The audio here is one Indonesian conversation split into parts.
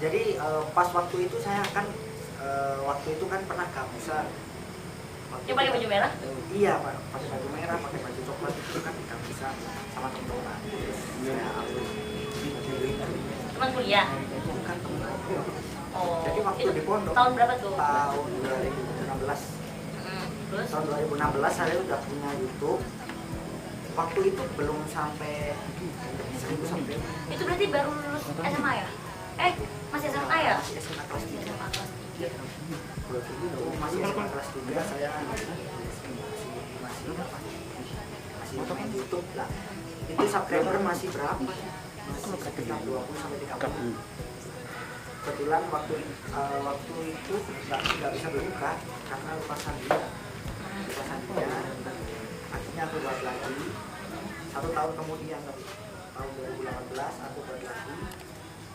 Jadi pas waktu itu saya kan waktu itu kan pernah kamusa. Yang pakai baju merah? Iya pak, pakai baju merah, pakai baju coklat itu kan di kamusa sama teman-teman. Saya upload Teman kuliah? bukan teman. Oh. Jadi waktu Itu di pondok tahun berapa tuh? tahun 2016. Terus? Tahun 2016 saya udah punya YouTube. Waktu itu belum sampai 1000 sampai. Itu berarti baru lulus SMA ya? Masih SMA ya? Masih SMA kelas 3. SMA kelas 3. Itu masih SMA kelas 3 saya masih main YouTube lah. Itu subscriber masih berapa? Masih sekitar 20 sampai 30. Kebetulan waktu itu nggak bisa berbuka karena lupa sandinya. Akhirnya aku buat lagi 1 tahun kemudian, tahun 2018 aku buat lagi,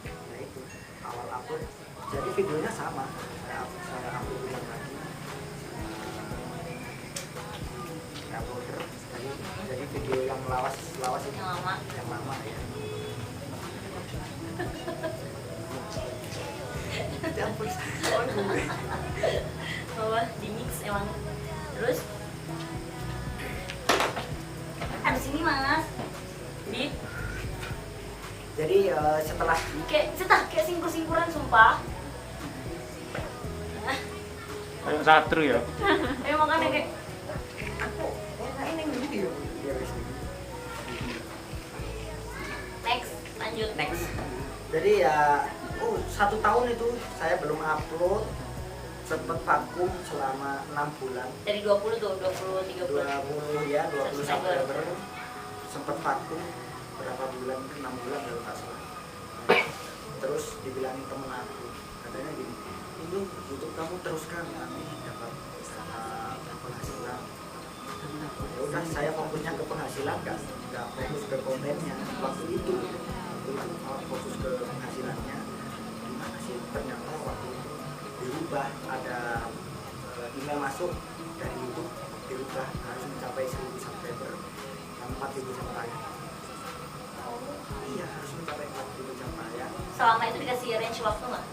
ya itu awal upload. Jadi videonya sama, saya upload ulang lagi, uploader. Jadi video yang lawas itu Yang lama ya. Campur bahwa di mix emang. Terus abis ini mas jadi setelah kayak singkur-singkuran sumpah. Kayak satru ya. Makanya kayak aku ini video lanjut next. Jadi ya 1 tahun itu saya belum upload, sempet vakum selama 6 bulan. dari 20 tuh 20 30 20 subscriber sempet vakum berapa bulan, 6 bulan kalau nggak salah. Terus dibilangin temen aku, katanya gini, itu YouTube kamu teruskan nanti dapat penghasilan. Ya udah, saya fokusnya ke penghasilan, nggak fokus ke kontennya waktu itu. Fokus ke penghasilannya. Gimana sih, ternyata waktu itu dirubah, ada email masuk dari YouTube, dirubah harus mencapai 1000 subscriber dan 4000 capaian. Iya, harus mencapai 4000 capaian. selama itu dikasih range waktu nggak?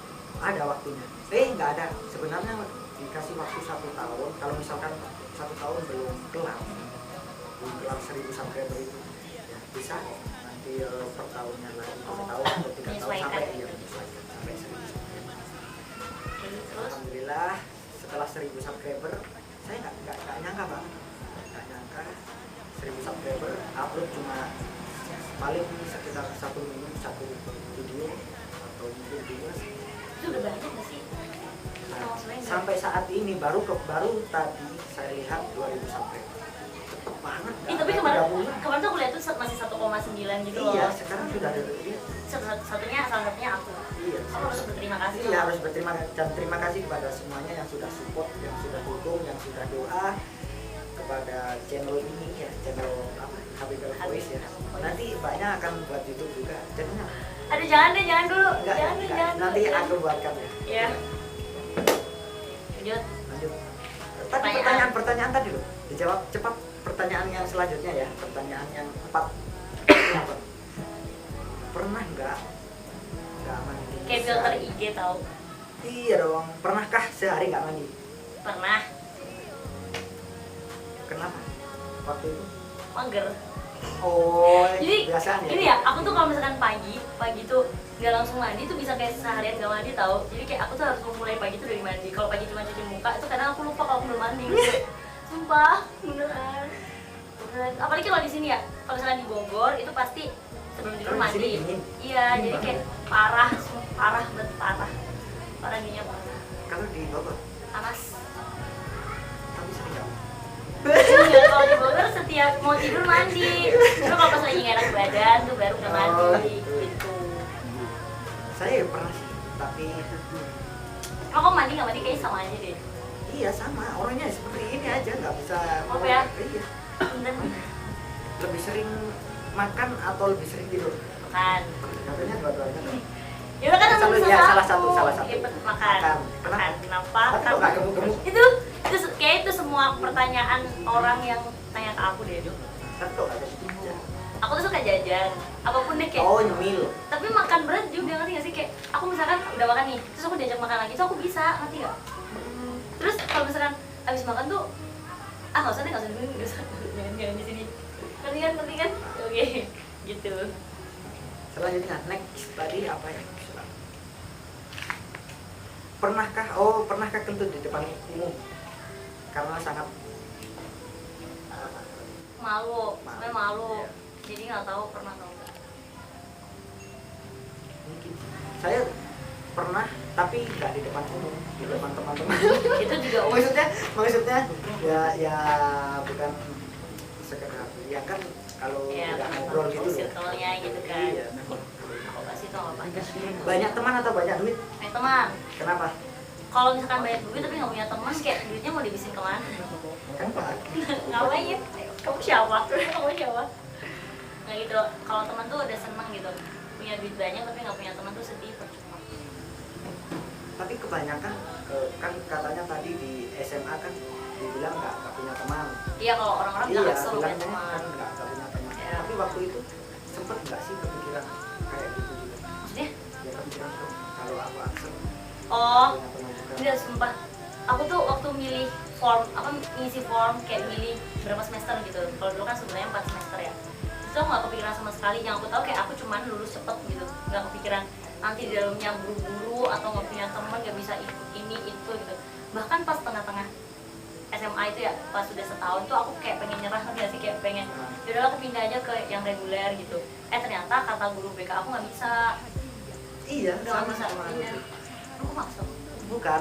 Ada waktunya. Nggak ada. Sebenarnya dikasih waktu 1 tahun. Kalau misalkan 1 tahun belum kelar 1000 subscriber itu, ya bisa nanti per tahunnya lagi, per tahun atau 3 tahun sampai menyesuaikan sampai 1000 subscriber. Terus Alhamdulillah setelah 1000 subscriber saya nggak nyangka banget, nggak nyangka 1000 subscriber upload cuma paling sekitar 1 minggu 1 video atau mungkin 2 sih. itu udah banyak nggak sih? Sampai saat ini baru tadi saya lihat 2000 subscriber. Cepet banget. Tapi kemarin tuh aku lihat tuh masih 1,9 gitu loh. Iya, sekarang sudah ada lihat. Salah satunya aku. Iya, Aku harus berterima kasih. Iya, harus berterima kasih dan terima kasih kepada semuanya yang sudah support, yang sudah dukung, yang sudah doa kepada channel ini ya, channel apa? Habibel Voice ya. Nanti banyak akan buat YouTube juga. Channelnya. Aduh jangan dulu. Enggak. Nanti dulu. aku buatkan ya. Iya. Lanjut. Tadi pertanyaan tadi loh. Dijawab cepat pertanyaan yang selanjutnya ya. Pertanyaan yang 4. Apa? Pernah nggak mandi? Kayak filter IG tau. Iya dong. Pernahkah sehari nggak mandi? Pernah. Kenapa? Waktu itu? Mager. Oh, Jadi biasanya. gini ya, aku tuh kalau misalkan pagi tuh nggak langsung mandi tuh bisa kayak seharian gak mandi tau. Jadi kayak aku tuh harus memulai pagi tuh dari mandi. Kalau pagi cuma cuci muka itu kadang aku lupa kalau aku belum mandi. Sumpah, beneran. Apalagi kalau di sini ya, kalau misalkan di Bogor itu pasti sebelum tidur Kalau di sini mandi. dingin. Iya, jadi kayak parah banget parah dinginnya parah. Kalau di Bogor, Panas. tapi sering nggak? Enggak, kalau di Bogor setiap mau tidur mandi. Terus kalau pas lagi nggak enak badan tuh baru udah mandi gitu. Saya pernah sih, tapi Kok mandi nggak mandi kayaknya sama aja deh. iya sama. Orangnya seperti ini aja, nggak bisa. Maaf ya. Iya. Bener. Lebih sering makan atau lebih sering tidur? Makan. Katanya dua-duanya. Ya udah kan Salah satu. Iya, makan. Kenapa? Kenapa? Tapi kok nggak gemuk-gemuk? Itu kayak itu semua pertanyaan orang yang tanya ke aku deh. Satu ada. Ya. aku tuh suka jajan apapun deh kayak. Oh, nyemil. Tapi makan berat juga, ngerti gak sih? Kayak aku misalkan udah makan nih, terus aku diajak makan lagi, terus aku bisa, ngerti gak? Terus kalau misalkan abis makan tuh, nggak usah deh, jangan di sini. Ngerti kan? Oke, gitu. Selanjutnya, next tadi apa ya? Pernahkah kentut di depan umum? Karena sangat Malu, sebenarnya malu. Iya. Jadi nggak tahu pernah atau enggak. mungkin saya pernah, tapi nggak di depan umum, di depan teman-teman. Itu juga maksudnya ya bukan sekedar ya kan kalau ya, nggak ngobrol gitu loh. circle-nya gitu kan. Iya. Aku kasih tau apa? Banyak teman atau banyak duit? Teman. Kenapa? Kalau misalkan banyak duit tapi nggak punya teman, kayak duitnya mau dihabisin kemana? Kan Pak. Ngapain? Kamu siapa? Kamu siapa? Nah gitu. Kalau teman tuh udah seneng gitu. Punya duit banyak tapi nggak punya teman tuh sedih, percuma. Tapi kebanyakan kan katanya tadi di SMA kan dibilang nggak punya teman. Iya, kalau orang-orang bilang Iya, Axel punya bilangnya teman. kan nggak punya teman. Iya. Tapi waktu itu sempet nggak sih kepikiran kayak gitu juga? Maksudnya? Ya kepikiran tuh kalau aku aksen Oh, punya teman juga. enggak, sumpah. Aku tuh waktu milih form, ngisi form kayak milih berapa semester gitu. Kalau dulu kan sebenarnya 4 semester ya. Itu aku nggak kepikiran sama sekali. Yang aku tahu kayak aku cuman lulus cepet gitu. Nggak kepikiran nanti di dalamnya buru-buru atau nggak punya teman, nggak bisa ikut ini itu gitu. Bahkan pas tengah-tengah SMA itu ya, pas sudah setahun tuh aku kayak pengen nyerah, nggak sih, kayak pengen yaudah aku pindah aja ke yang reguler gitu. Ternyata kata guru BK aku nggak bisa. Iya, Udah nggak sama bisa sama pindah. gitu. Aku maksud. Bukan,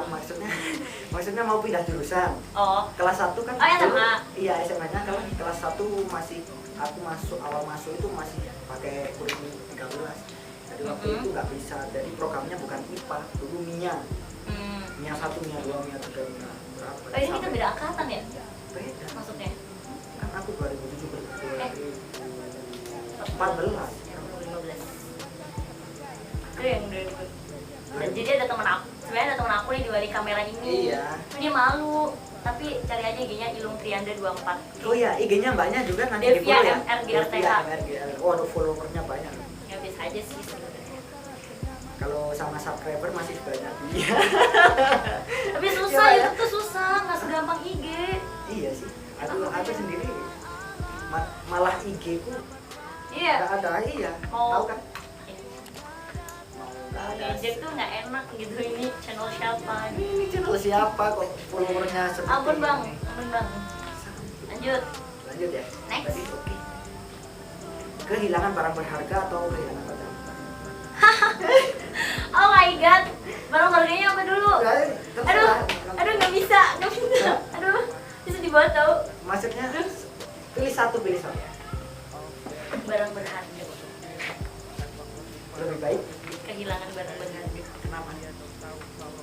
maksudnya mau pindah jurusan. Oh, Kelas 1 kan Oh, ya, dulu- SMA. Iya, SMA-nya kalau kelas 1 masih aku awal masuk itu masih pakai kurikulum 13. Jadi waktu Mhm. itu nggak bisa. Jadi programnya bukan IPA, dulu MIA. hmm. MIA 1, MIA 2, MIA 3, MIA berapa? Oh, ini kita beda angkatan ya? Beda. Maksudnya? Kan aku 2017. Eh. 14. 2015. Itu yang 2000. Dan jadi ada temen aku, sebenarnya ada temen aku nih di balik kamera ini. Iya. Dia malu, tapi cari aja IG-nya Ilung Trianda 24. Oh iya, IG-nya mbaknya juga nanti Devia di follow ya. MRGRTH. Devia MRGRTH. Oh, ada followernya banyak. Ya biasa aja sih sebenarnya. Kalau sama subscriber masih banyak. Iya. Tapi susah, Coba ya. YouTube tuh susah, nggak segampang IG. Iya sih. Aku sendiri malah IG ku Iya. nggak ada, iya. Oh. Tahu kan? Eh, Mau Kalau nggak ada. ngejek tuh nggak enak gitu, ini channel siapa? Ini channel siapa kok followernya seperti Ampun bang, ini? ampun bang. Lanjut. Lanjut ya. Next. Tadi oke. Kehilangan barang berharga atau kehilangan pacar? Oh my god, barang harganya apa dulu? Aduh, aduh nggak bisa. Aduh, bisa dibawa tau. Maksudnya pilih satu. Barang berharga. Lebih baik. Kehilangan barang berharga. Kenapa?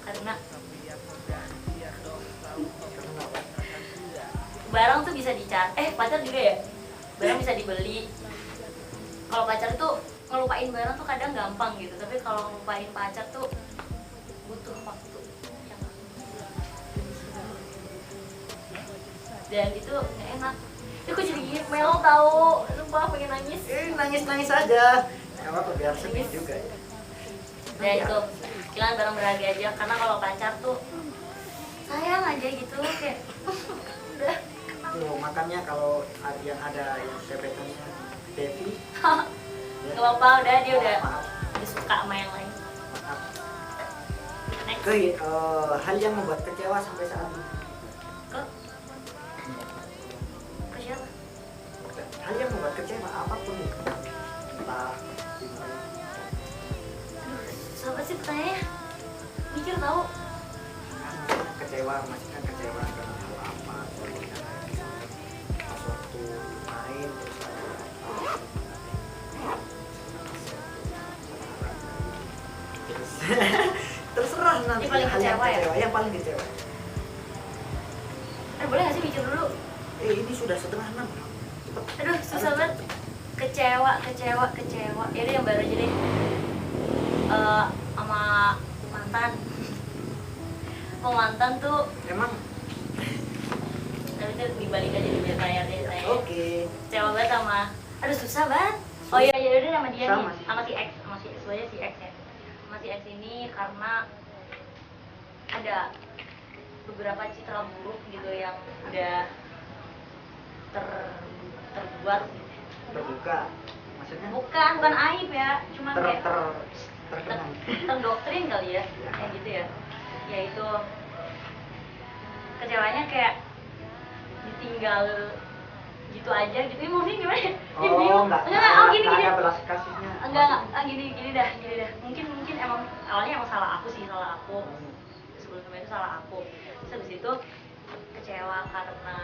Karena Karena apa? barang tuh bisa dicari. Pacar juga ya. Barang bisa dibeli. Kalau pacar tuh ngelupain barang tuh kadang gampang gitu. Tapi kalau ngelupain pacar tuh butuh waktu. Dan itu nggak enak. Aku jadi gini, melo tau. Sumpah pengen nangis. Nangis aja. Nggak apa-apa, biar sedih juga ya. Dan itu kehilangan barang berharga aja. Karena kalau pacar tuh sayang aja gitu kayak udah. Tuh, makanya kalau yang ada yang gebetannya Devi, Gak apa-apa, udah dia udah maaf, suka sama yang lain. maaf. Next. Hal yang membuat kecewa sampai saat ini. Ke siapa? Hal yang membuat kecewa apapun itu. Entah gimana. Siapa sih pertanyaannya? Mikir tau. Kecewa, maksudnya kecewa karena hal apa? Contohnya kayak misalnya pas waktu main terus terserah nanti Yang paling hal yang kecewa ya? kecewa, yang paling kecewa. Boleh gak sih mikir dulu? Ini sudah 5:30. Cepet. Aduh, susah banget. Kecewa. Yaudah yang baru aja deh. Sama mantan. Sama mantan tuh, Emang tapi itu dibalik aja di biar tanya deh. oke. Kecewa banget sama Aduh susah banget. Oh iya ya udah sama dia Sama nih, sih. sama si X, sebenarnya si X ya. Sama si X ini karena ada beberapa citra buruk gitu yang udah ter terbuat. Terbuka maksudnya Bukan aib ya, cuman ter kayak ter terkenang. terdoktrin kali ya, Ya. kayak gitu ya. Yaitu kecewanya kayak ditinggal gitu aja gitu. Ini maksudnya gimana ya? Dia bingung. Enggak Gini ada belas kasihnya. enggak gini dah mungkin emang awalnya emang salah aku sebelumnya itu salah aku. Terus habis itu kecewa karena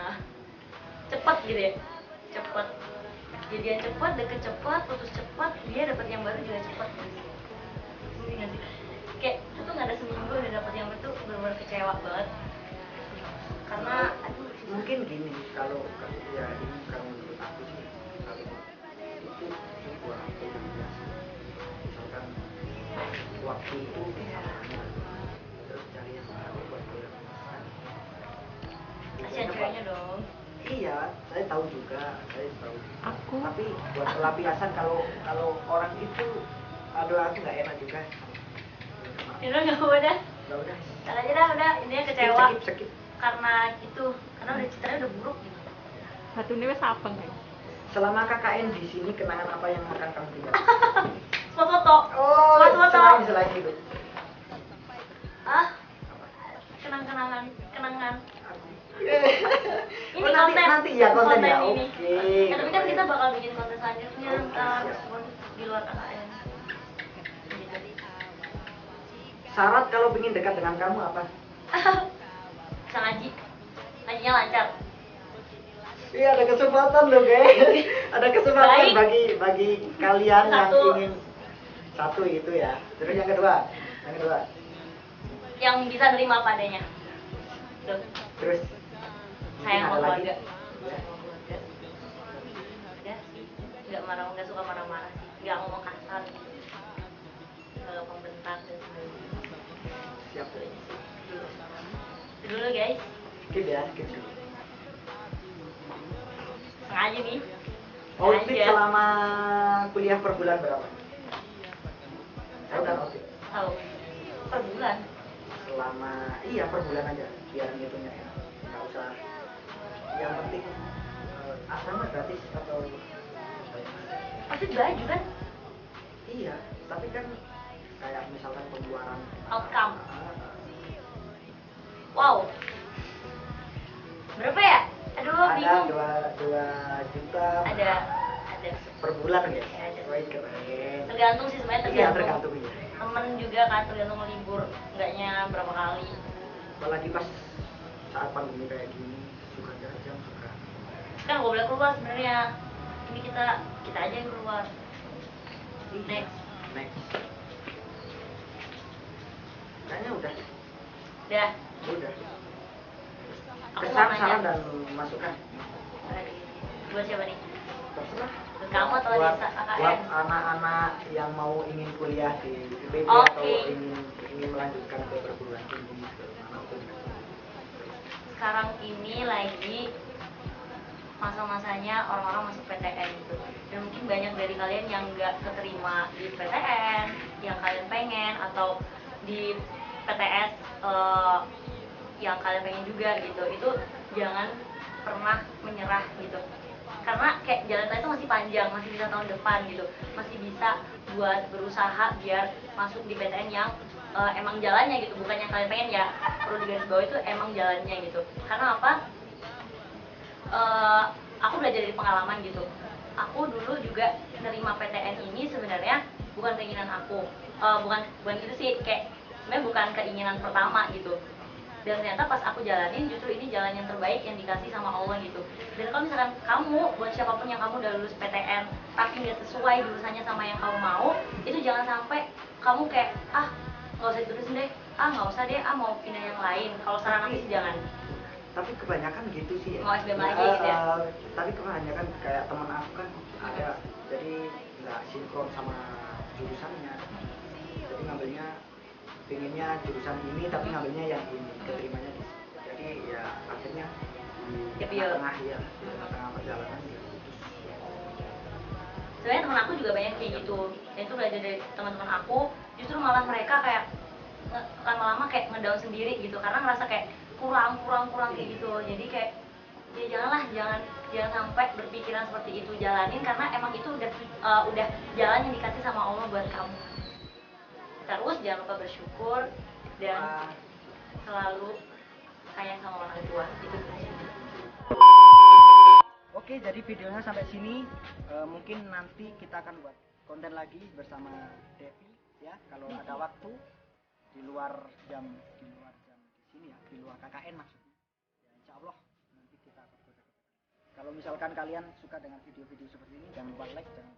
cepet gitu ya, cepet jadian cepet, deket cepet, putus cepet, dia dapat yang baru juga cepet gitu. Ngerti nggak sih? Kayak itu tuh nggak ada seminggu udah dapat yang baru tuh bener-bener kecewa banget karena aduh Mungkin gini, kalau ya ini kalau menurut aku sih, kalau itu sebuah hal yang biasa. Misalkan waktu itu bersamanya, terus cari yang baru buat berkesan. kasihan ceweknya dong. Iya, saya tahu juga. Aku Tapi buat pelampiasan kalau orang itu, aduh aku nggak enak juga. Ya udah nggak udah Ya udah. ntar aja dah udah intinya kecewa Skip. karena udah citranya udah buruk gitu. satu ini wes apa guys? Selama KKN di sini, kenangan apa yang akan kamu tinggal? Foto Oh, foto selain itu. kenangan Ini ini nanti ya konten ya. ini. Oke. Ya, tapi kan kita bakal bikin konten selanjutnya Oke, ntar siap. meskipun di luar KKN gitu. Syarat kalau ingin dekat dengan kamu apa? Bisa ngajinya lancar. Iya, ada kesempatan loh guys. Ada kesempatan Baik. bagi kalian yang Satu. ingin satu itu ya. Terus yang kedua. Yang bisa nerima apa adanya tuh. Terus Sayang sama ada lagi? keluarga. Ya. Udah sih, nggak suka marah-marah sih, nggak ngomong kasar gitu, nggak gampang bentak dan sebagainya. Siap. Itu dulu guys, Skip ya, skip. sengaja nih. Outfit Sengaja. selama kuliah per bulan berapa? Tahu kan outfit? Tahu per bulan. Selama per bulan aja biar ngitungnya ya. Nggak usah. Yang penting asrama gratis atau Pasti baju kan iya, tapi kan kayak misalkan pengeluaran outcome. Wow, berapa ya? Aduh ada bingung. 2 juta Ada per bulan ya. Ya, ada. Wah, keren. tergantung sih sebenarnya, Iya, tergantung tergantung ya. temen juga kan, tergantung libur enggaknya berapa kali. Apalagi pas saat pandemi kayak gini, suka jajan, suka. Kan nggak boleh keluar sebenarnya, ini kita aja yang keluar. Next. Kayaknya udah. Aku mau Kesan, nanya. saran dan masukan. Buat siapa nih? Terserah. Buat kamu atau buat, Desa KKN? buat anak-anak yang mau ingin kuliah di IPB Oke. atau ingin melanjutkan ke perguruan tinggi ke manapun. Sekarang ini lagi masa-masanya orang-orang masuk PTN gitu, dan mungkin banyak dari kalian yang nggak keterima di PTN yang kalian pengen, atau di PTS yang kalian pengen juga gitu. Itu jangan pernah menyerah gitu, karena kayak jalan itu masih panjang, masih bisa tahun depan gitu, masih bisa buat berusaha biar masuk di PTN yang emang jalannya gitu, bukan yang kalian pengen ya. Perlu digarisbawahi itu emang jalannya gitu. Karena apa? Aku belajar dari pengalaman gitu. Aku dulu juga nerima PTN ini sebenarnya bukan keinginan aku, bukan gitu sih, kayak sebenarnya bukan keinginan pertama gitu. Dan ternyata pas aku jalanin, justru ini jalan yang terbaik yang dikasih sama Allah gitu. Dan kalau misalkan kamu, buat siapapun yang kamu udah lulus PTN tapi nggak sesuai jurusannya sama yang kamu mau, itu jangan sampai kamu kayak nggak usah diterusin deh, nggak usah deh, mau pindah yang lain. Kalau saran aku sih jangan. Tapi kebanyakan gitu sih ya. Mau SBM lagi gitu ya? Tapi kebanyakan kayak teman aku kan ada, jadi nggak sinkron sama jurusannya. Jadi ngambilnya pengennya jurusan ini tapi ngambilnya yang ini, keterimanya di sini. Jadi ya akhirnya di Gap year. tengah-tengah ya, di tengah-tengah perjalanan ya putus. sebenarnya teman aku juga banyak kayak gitu, dan itu belajar dari teman-teman aku. Justru malah mereka kayak lama-lama kayak ngedown sendiri gitu karena ngerasa kayak kurang kayak gitu. Jadi kayak ya jangan sampai berpikiran seperti itu, jalanin karena emang itu udah jalan yang dikasih sama Allah buat kamu. Terus jangan lupa bersyukur dan selalu sayang sama orang tua, itu prinsipnya. Oke, jadi videonya sampai sini. Mungkin nanti kita akan buat konten lagi bersama Devi ya, kalau ada waktu di luar jam di sini ya, di luar KKN maksudnya. Ya insya Allah nanti kita akan konten. Kalau misalkan kalian suka dengan video-video seperti ini, jangan lupa like, jangan